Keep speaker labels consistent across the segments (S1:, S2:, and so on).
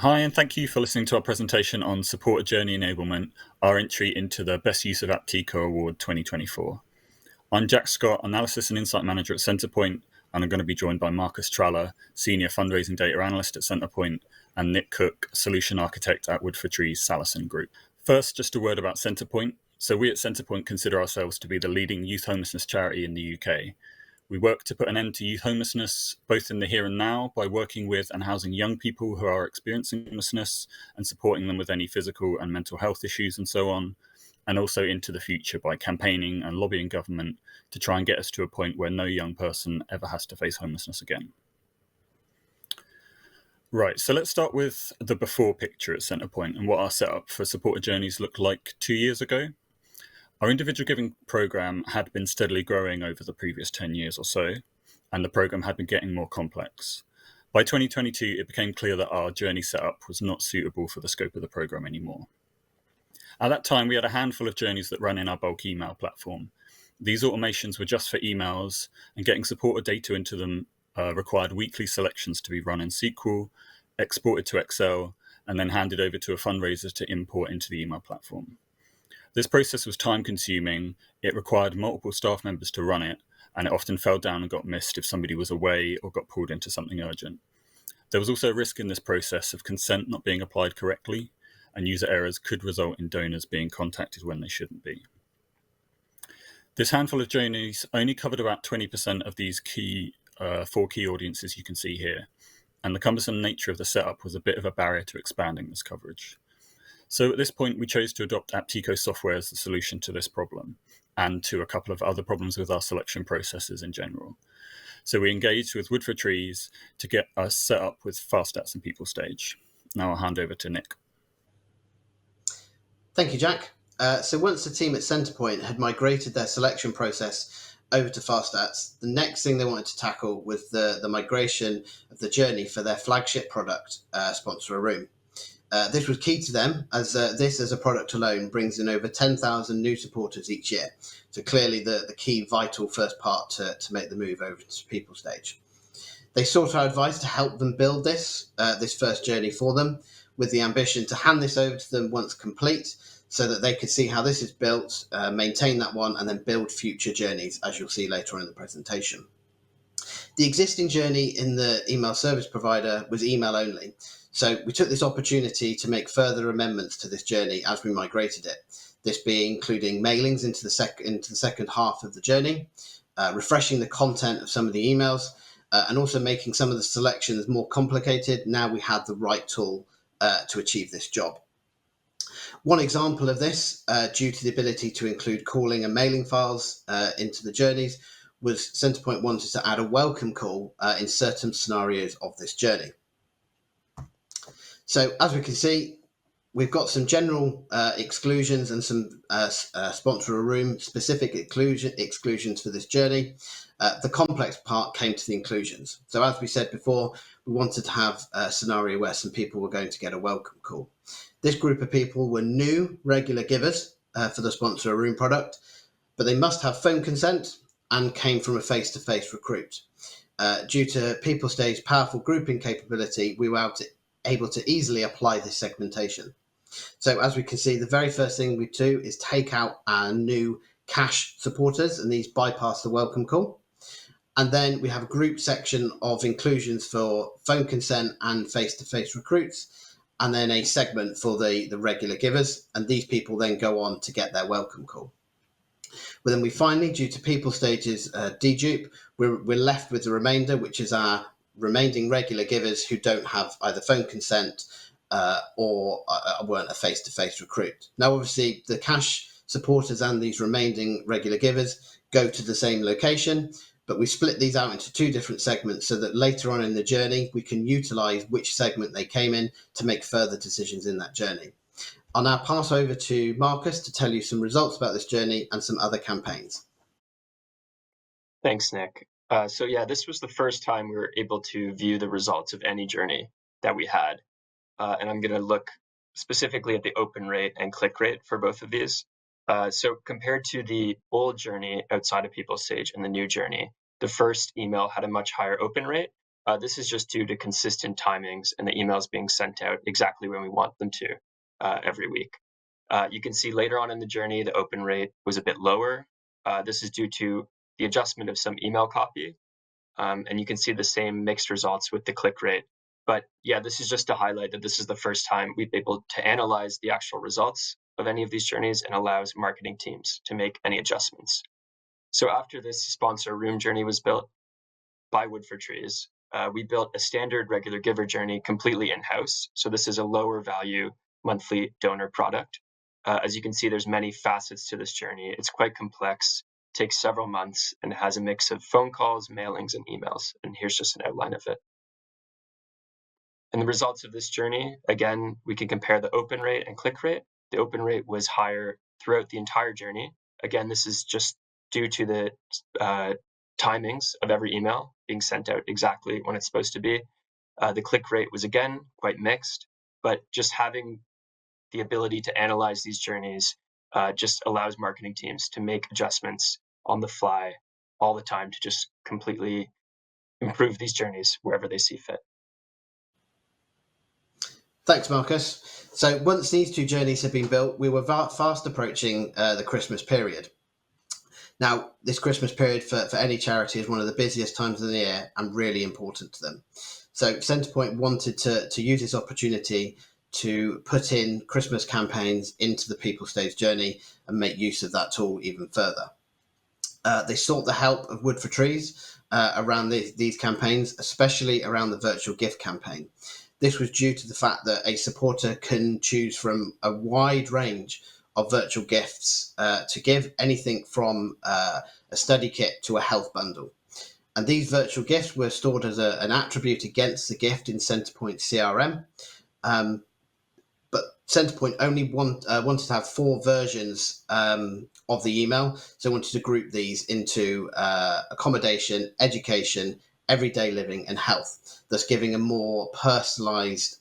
S1: Hi, and thank you for listening to our presentation on Supporter Journey Enablement, our entry into the Best Use of Apteco Award 2024. I'm Jack Scott, Analysis and Insight Manager at Centrepoint, and I'm going to be joined by Marcus Traller, Senior Fundraising Data Analyst at Centrepoint, and Nick Cook, Solution Architect at Wood for Trees Salocin Group. First, just a word about Centrepoint. So we at Centrepoint consider ourselves to be the leading youth homelessness charity in the UK. We work to put an end to youth homelessness, both in the here and now, by working with and housing young people who are experiencing homelessness and supporting them with any physical and mental health issues and so on, and also into the future by campaigning and lobbying government to try and get us to a point where no young person ever has to face homelessness again. Right, so let's start with the before picture at Centrepoint and what our setup for supporter journeys looked like 2 years ago. Our individual giving program had been steadily growing over the previous 10 years or so, and the program had been getting more complex. By 2022, it became clear that our journey setup was not suitable for the scope of the program anymore. At that time, we had a handful of journeys that ran in our bulk email platform. These automations were just for emails, and getting supporter data into them required weekly selections to be run in SQL, exported to Excel, and then handed over to a fundraiser to import into the email platform. This process was time-consuming, it required multiple staff members to run it, and it often fell down and got missed if somebody was away or got pulled into something urgent. There was also a risk in this process of consent not being applied correctly, and user errors could result in donors being contacted when they shouldn't be. This handful of journeys only covered about 20% of these four key audiences you can see here, and the cumbersome nature of the setup was a bit of a barrier to expanding this coverage. So at this point, we chose to adopt Apteco software as the solution to this problem and to a couple of other problems with our selection processes in general. So we engaged with Wood for Trees to get us set up with fast stats and people stage. Now I'll hand over to Nick.
S2: Thank you, Jack. So once the team at Centrepoint had migrated their selection process over to fast stats, the next thing they wanted to tackle was the migration of the journey for their flagship product, Sponsor a Room. This was key to them, as this as a product alone brings in over 10,000 new supporters each year. So clearly the key vital first part to make the move over to people stage. They sought our advice to help them build this first journey for them, with the ambition to hand this over to them once complete, so that they could see how this is built, maintain that one, and then build future journeys, as you'll see later on in the presentation. The existing journey in the email service provider was email only. So we took this opportunity to make further amendments to this journey as we migrated it. This being including mailings into the second half of the journey, refreshing the content of some of the emails, and also making some of the selections more complicated. Now we had the right tool to achieve this job. One example of this, due to the ability to include calling and mailing files into the journeys, was Centrepoint wanted to add a welcome call in certain scenarios of this journey. So as we can see, we've got some general exclusions and some sponsor a room specific exclusions for this journey. The complex part came to the inclusions. So as we said before, we wanted to have a scenario where some people were going to get a welcome call. This group of people were new regular givers for the sponsor a room product, but they must have phone consent and came from a face-to-face recruit. Due to People Stage's powerful grouping capability, we were able to easily apply this segmentation. So as we can see, the very first thing we do is take out our new cash supporters, and these bypass the welcome call. And then we have a group section of inclusions for phone consent and face-to-face recruits, and then a segment for the regular givers. And these people then go on to get their welcome call. But then we finally, due to People Stage's dedupe, we're left with the remainder, which is our remaining regular givers who don't have either phone consent or weren't a face-to-face recruit. Now, obviously, the cash supporters and these remaining regular givers go to the same location, but we split these out into two different segments so that later on in the journey, we can utilize which segment they came in to make further decisions in that journey. I'll now pass over to Marcus to tell you some results about this journey and some other campaigns.
S3: Thanks, Nick. So this was the first time we were able to view the results of any journey that we had. And I'm going to look specifically at the open rate and click rate for both of these. So compared to the old journey outside of People Stage and the new journey, the first email had a much higher open rate, This is just due to consistent timings and the emails being sent out exactly when we want them to every week. You can see later on in the journey, the open rate was a bit lower. This is due to the adjustment of some email copy. And you can see the same mixed results with the click rate. But yeah, this is just to highlight that this is the first time we've been able to analyze the actual results of any of these journeys and allows marketing teams to make any adjustments. So after this sponsor room journey was built by Wood for Trees, we built a standard regular giver journey completely in-house. So this is a lower value monthly donor product. As you can see, there's many facets to this journey. It's quite complex, takes several months, and has a mix of phone calls, mailings, and emails. And here's just an outline of it. And the results of this journey, again, we can compare the open rate and click rate. The open rate was higher throughout the entire journey. Again, this is just due to the timings of every email being sent out exactly when it's supposed to be. The click rate was, again, quite mixed, but just having the ability to analyze these journeys just allows marketing teams to make adjustments on the fly all the time to just completely improve these journeys wherever they see fit.
S2: Thanks, Marcus. So once these two journeys had been built, we were fast approaching the Christmas period. Now, this Christmas period for any charity is one of the busiest times of the year and really important to them. So Centrepoint wanted to use this opportunity to put in Christmas campaigns into the People Stage journey and make use of that tool even further. They sought the help of Wood for Trees around these campaigns, especially around the virtual gift campaign. This was due to the fact that a supporter can choose from a wide range of virtual gifts to give, anything from a study kit to a health bundle. And these virtual gifts were stored as an attribute against the gift in Centrepoint CRM. But Centrepoint only wanted to have 4 versions of the email. So wanted to group these into accommodation, education, everyday living, and health, thus giving a more personalised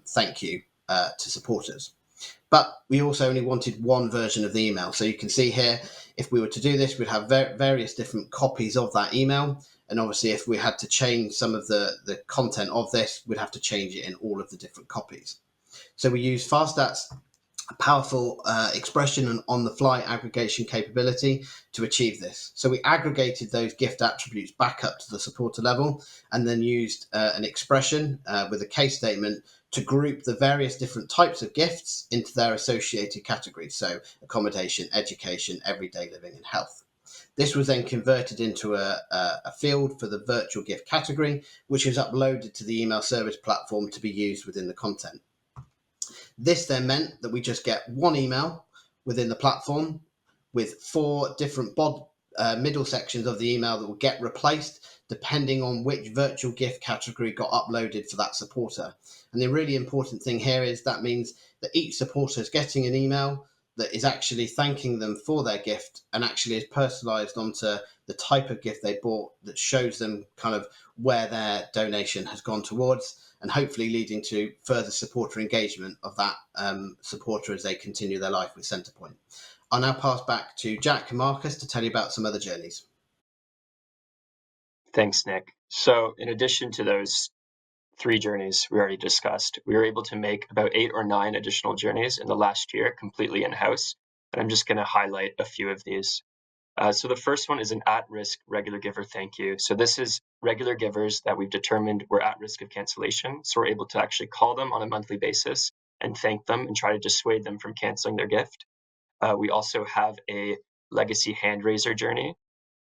S2: thank you to supporters. But we also only wanted 1 version of the email. So you can see here, if we were to do this, we'd have various different copies of that email. And obviously, if we had to change some of the content of this, we'd have to change it in all of the different copies. So we use FastStat's powerful expression and on-the-fly aggregation capability to achieve this. So we aggregated those gift attributes back up to the supporter level and then used an expression with a case statement to group the various different types of gifts into their associated categories. So accommodation, education, everyday living, and health. This was then converted into a field for the virtual gift category, which is uploaded to the email service platform to be used within the content. This then meant that we just get 1 email within the platform with 4 different middle sections of the email that will get replaced depending on which virtual gift category got uploaded for that supporter. And the really important thing here is that means that each supporter is getting an email that is actually thanking them for their gift and actually is personalized onto the type of gift they bought, that shows them kind of where their donation has gone towards, and hopefully leading to further supporter engagement of that supporter as they continue their life with Centrepoint. I'll now pass back to Jack and Marcus to tell you about some other journeys.
S3: Thanks, Nick. So in addition to those 3 journeys we already discussed, we were able to make about 8 or 9 additional journeys in the last year completely in-house. And I'm just going to highlight a few of these. So the first one is an at-risk regular giver thank you. So this is regular givers that we've determined were at risk of cancellation. So we're able to actually call them on a monthly basis and thank them and try to dissuade them from canceling their gift. We also have a legacy hand raiser journey.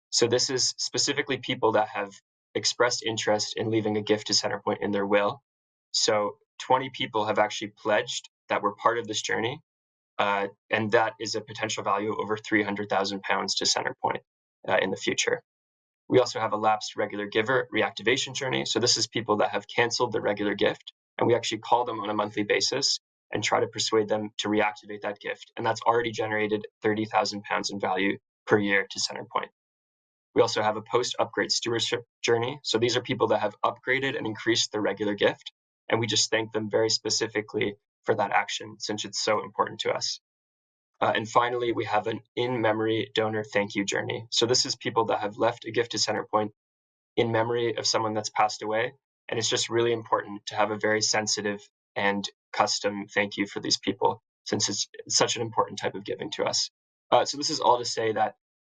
S3: So this is specifically people that have expressed interest in leaving a gift to Centrepoint in their will. So 20 people have actually pledged that were part of this journey. And that is a potential value of over £300,000 to Centrepoint in the future. We also have a lapsed regular giver reactivation journey. So this is people that have canceled the regular gift, and we actually call them on a monthly basis and try to persuade them to reactivate that gift. And that's already generated £30,000 in value per year to Centrepoint. We also have a post-upgrade stewardship journey. So these are people that have upgraded and increased their regular gift, and we just thank them very specifically for that action, since it's so important to us. And finally, we have an in-memory donor thank you journey. So this is people that have left a gift to Centrepoint in memory of someone that's passed away, And it's just really important to have a very sensitive and custom thank you for these people, since it's such an important type of giving to us. So this is all to say that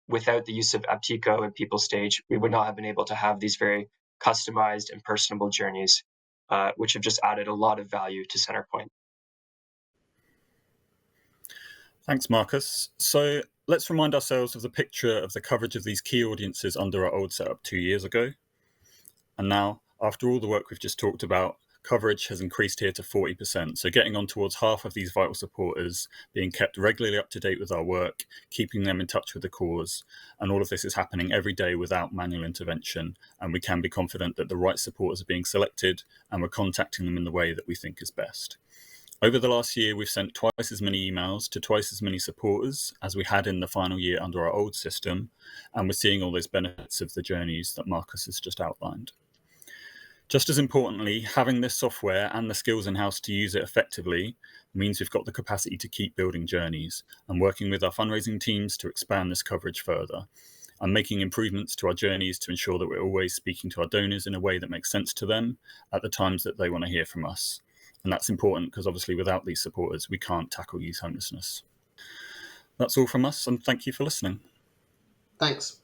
S3: without the use of Apteco and PeopleStage, we would not have been able to have these very customized and personable journeys, which have just added a lot of value to Centrepoint.
S1: Thanks, Marcus. So let's remind ourselves of the picture of the coverage of these key audiences under our old setup 2 years ago. And now, after all the work we've just talked about, coverage has increased here to 40%. So getting on towards half of these vital supporters being kept regularly up to date with our work, keeping them in touch with the cause. And all of this is happening every day without manual intervention. And we can be confident that the right supporters are being selected and we're contacting them in the way that we think is best. Over the last year, we've sent twice as many emails to twice as many supporters as we had in the final year under our old system, and we're seeing all those benefits of the journeys that Marcus has just outlined. Just as importantly, having this software and the skills in-house to use it effectively means we've got the capacity to keep building journeys and working with our fundraising teams to expand this coverage further, and making improvements to our journeys to ensure that we're always speaking to our donors in a way that makes sense to them at the times that they want to hear from us. And that's important because obviously without these supporters, we can't tackle youth homelessness. That's all from us, and thank you for listening.
S2: Thanks.